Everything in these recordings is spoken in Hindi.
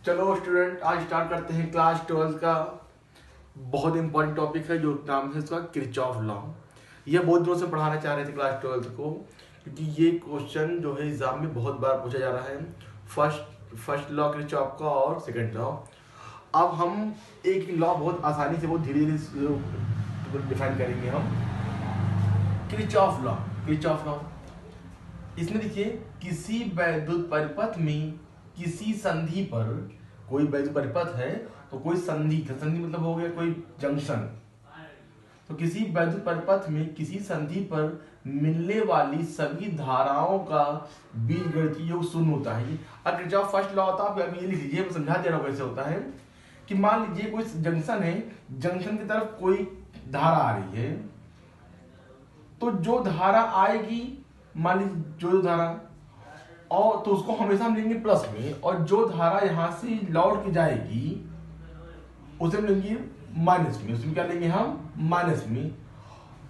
चलो स्टूडेंट, आज स्टार्ट करते हैं क्लास 12 का बहुत इंपॉर्टेंट टॉपिक है जो नाम है इसका किरचॉफ लॉ। यह बहुत दिनों से पढ़ाना चाह रहे थे क्लास 12 को, क्योंकि ये क्वेश्चन जो है एग्जाम में बहुत बार पूछा जा रहा है। फर्स्ट लॉ किरचॉफ का और सेकंड लॉ। अब हम एक लॉ बहुत आसानी से, बहुत धीरे धीरे डिफाइन करेंगे हम। किरचॉफ लॉ इसमें देखिए, किसी वैद्युत परिपथ में किसी संधि पर, कोई वैद्युत परिपथ है तो कोई संधि मतलब हो गया कोई जंक्शन, तो किसी वैद्युत परिपथ में किसी संधि पर मिलने वाली सभी धाराओं का बीजगणितीय योग शून्य होता है। अब किरचॉफ फर्स्ट लॉ होता है, आप ये लिख लीजिए, मैं समझा दे रहा हूं कैसे होता है। कि मान लीजिए कोई जंक्शन है, जंक्शन की तरफ कोई धारा आ रही है, तो जो धारा आएगी, मान लीजिए जो धारा, और तो उसको हमेशा हम लेंगे प्लस में, और जो धारा यहां से लौट के जाएगी उसे हम लेंगे माइनस में। उसमें क्या लेंगे हम? माइनस में।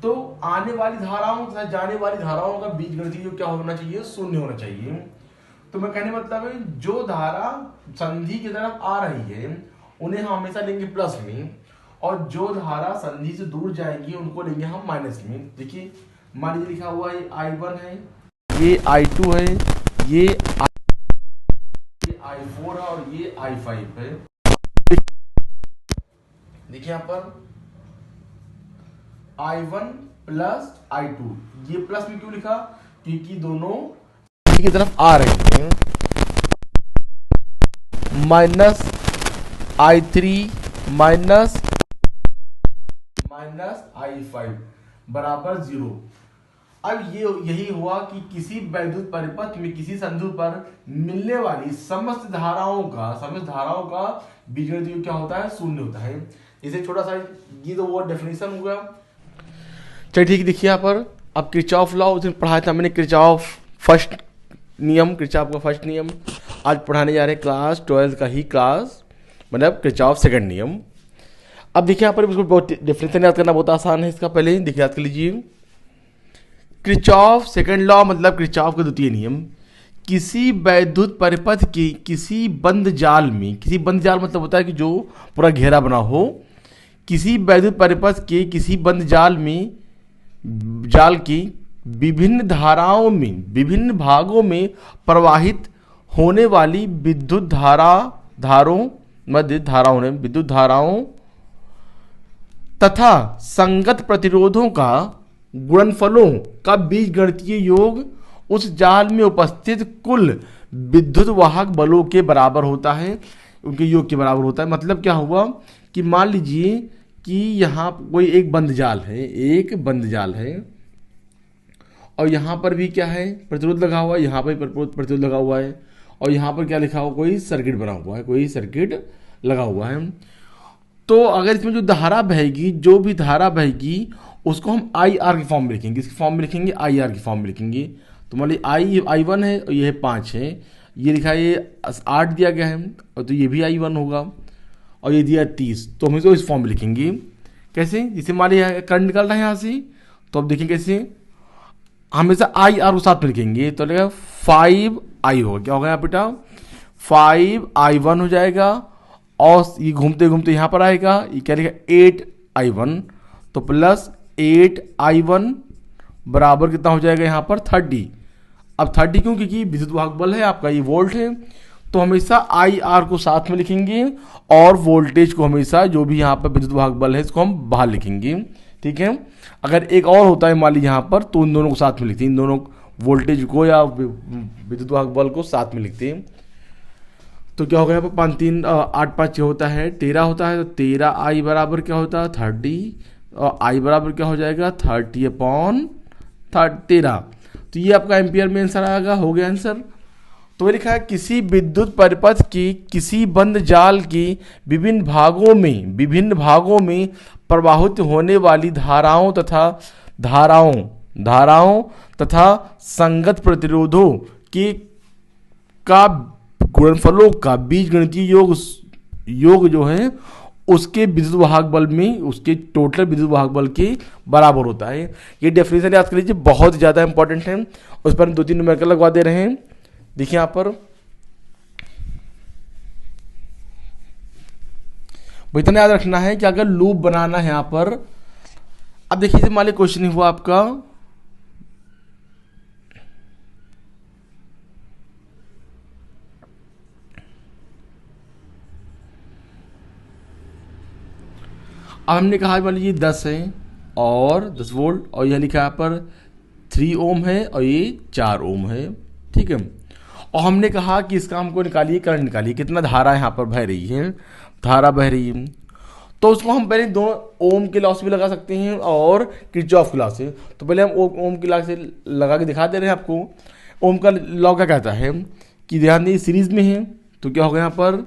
तो आने वाली धाराओं तथा जाने वाली धाराओं का बीजगणितीय योग क्या होना चाहिए? शून्य होना चाहिए। तो मैं कहने मतलब है, जो धारा संधि की तरफ आ रही है उन्हें हम हमेशा लेंगे प्लस में, और जो धारा संधि से दूर जाएंगी उनको लेंगे हम माइनस में। देखिए मान लीजिए लिखा हुआ है I1 है, ये I2 है, ये I4 है और ये I5 है। देखिए यहां पर I1 प्लस I2, ये प्लस में क्यों लिखा? क्योंकि दोनों की तरफ आ रहे हैं। माइनस I3 माइनस I5 बराबर 0। अब ये यही हुआ कि किसी वैद्युत परिपथ में किसी संधि पर मिलने वाली समस्त धाराओं का बीजगणितीय योग क्या होता है? शून्य होता है। इसे छोटा सा ये तो वो डेफिनेशन हो गया। चलिए ठीक है, देखिए यहाँ पर अब किरचॉफ लॉ उस दिन पढ़ाया था मैंने, किरचॉफ का फर्स्ट नियम। आज पढ़ाने जा रहे हैं क्लास 12 का ही क्लास, मतलब किरचॉफ सेकंड नियम। अब देखिए यहाँ पर उसको बहुत डेफिनेशन याद करना बहुत आसान है। इसका पहले देखिए याद कर लीजिए, किरचॉफ सेकंड लॉ मतलब किरचॉफ का द्वितीय नियम। किसी वैद्युत परिपथ की किसी बंद जाल में, किसी बंद जाल मतलब होता है कि जो पूरा घेरा बना हो, किसी वैद्युत परिपथ के किसी बंद जाल की विभिन्न धाराओं में, विभिन्न भागों में प्रवाहित होने वाली विद्युत धाराओं तथा संगत प्रतिरोधों का गुणनफलों का बीजगणितीय योग उस जाल में उपस्थित कुल विद्युत वाहक बलों के बराबर होता है, उनके योग के बराबर होता है। मतलब क्या हुआ कि मान लीजिए कि यहाँ कोई एक बंद जाल है और यहाँ पर भी क्या है? प्रतिरोध लगा हुआ है, यहाँ पर प्रतिरोध लगा हुआ है, और यहाँ पर क्या लिखा हुआ? कोई सर्किट बना हुआ है, कोई सर्किट लगा हुआ है। तो अगर इसमें जो भी धारा बहेगी उसको हम IR की फॉर्म में लिखेंगे। इसकी फॉर्म में लिखेंगे IR की फॉर्म में लिखेंगे। तो मान लीजिए I1 है और ये है 5 है, ये लिखा है, ये 8 दिया गया है, और तो ये भी I1 होगा, और ये दिया 30, तो हम इसको इस फॉर्म में लिखेंगे। कैसे? जैसे मान लीजिए करंट निकल रहा है यहाँ से, तो अब देखें कैसे, हमेशा IR को साथ में लिखेंगे। तो लगेगा 5I होगा। क्या होगा यहाँ बेटा? 5I1 हो जाएगा, और ये घूमते घूमते यहाँ पर आएगा, ये क्या लिखा? 8I1, तो प्लस 8I1 बराबर कितना हो जाएगा यहाँ पर? 30। अब 30 क्यों? क्योंकि विद्युत वाहक बल है आपका, ये वोल्ट है, तो हमेशा IR को साथ में लिखेंगे, और वोल्टेज को हमेशा, जो भी यहाँ पर विद्युत वाहक बल है, इसको हम बाहर लिखेंगे। ठीक है। अगर एक और होता है मान लीजिए यहाँ पर, तो इन दोनों को साथ में लिखते हैं, इन दोनों वोल्टेज को या विद्युत वाहक बल को साथ में लिखते हैं। तो क्या होगा यहाँ पर? 5 3 8 5 होता है 13 होता है, तो 13I बराबर क्या होता है? 30, और I बराबर क्या हो जाएगा? 30/13। तो ये आपका एम्पियर में आंसर आएगा। हो गया आंसर। तो लिखा है, किसी विद्युत परिपथ की किसी बंद जाल की विभिन्न भागों में प्रवाहित होने वाली धाराओं तथा संगत प्रतिरोधों का गुणनफलों का बीजगणितीय योग जो है उसके विद्युत वाहक बल में, उसके टोटल विद्युत वाहक बल के बराबर होता है। ये डेफिनेशन याद कर लीजिए, बहुत ज़्यादा इंपॉर्टेंट है। उस पर हम 2-3 न्यूमेरिकल लगवा दे रहे हैं। देखिए यहाँ पर वो इतना याद रखना है कि अगर लूप बनाना है यहाँ पर, अब देखिए मान लीजिए क्वेश्चन हुआ आपका अब हमने कहा मान लीजिए 10 है और 10 वोल्ट, और यह लिखा यहाँ पर 3 ओम है और ये 4 ओम है, ठीक है। और हमने कहा कि इसका हमको निकालिए, करंट निकालिए, कितना धारा यहाँ पर बह रही है, धारा बह रही है। तो उसको हम पहले दोनों ओम के लॉ से भी लगा सकते हैं और किरचॉफ के लॉ से। तो पहले हम ओम के लॉ से लगा के दिखा दे रहे हैं आपको। ओम का लॉ क्या कहता है कि ध्यान दीजिए सीरीज में है, तो क्या होगा यहाँ पर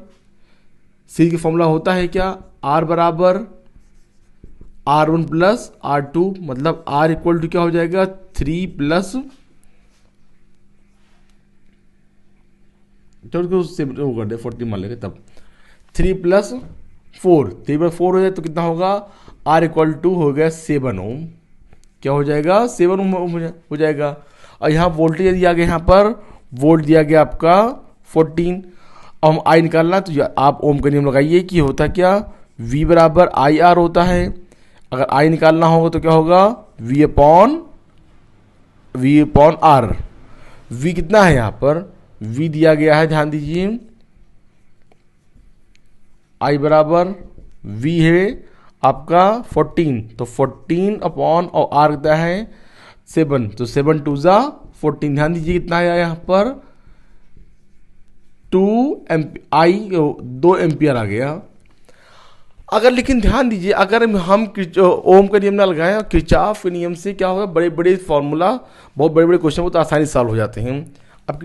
सीरीज का फॉर्मूला होता है क्या, आर बराबर R1 प्लस R2, मतलब R इक्वल टू क्या हो जाएगा 3 प्लस, चलो उससे वो कर दे 40 मान लेंगे, तब 3 प्लस 4, 3 प्लस 4 हो जाए तो कितना होगा, R इक्वल टू हो गया 7 ओम, क्या हो जाएगा 7 ओम हो जाएगा। और यहाँ वोल्टेज दिया गया, यहाँ पर वोल्ट दिया गया आपका 14। अब हम आई निकालना, तो आप ओम का नियम लगाइए कि होता क्या, V बराबर आई आर होता है। अगर आई निकालना होगा तो क्या होगा, V अपॉन आर। V कितना है यहाँ पर, V दिया गया है, ध्यान दीजिए I बराबर V है आपका 14, तो 14 अपॉन और R कितना है 7, तो 7 टू ज़ा 14। ध्यान दीजिए कितना आया यहाँ पर 2 एम्पियर आ गया। अगर लेकिन ध्यान दीजिए अगर हम ओम का नियम ना लगाएं और किरचॉफ के नियम से क्या होगा, बड़े बड़े फॉर्मूला, बहुत बड़े बड़े क्वेश्चन बहुत आसानी से सॉल्व हो जाते हैं।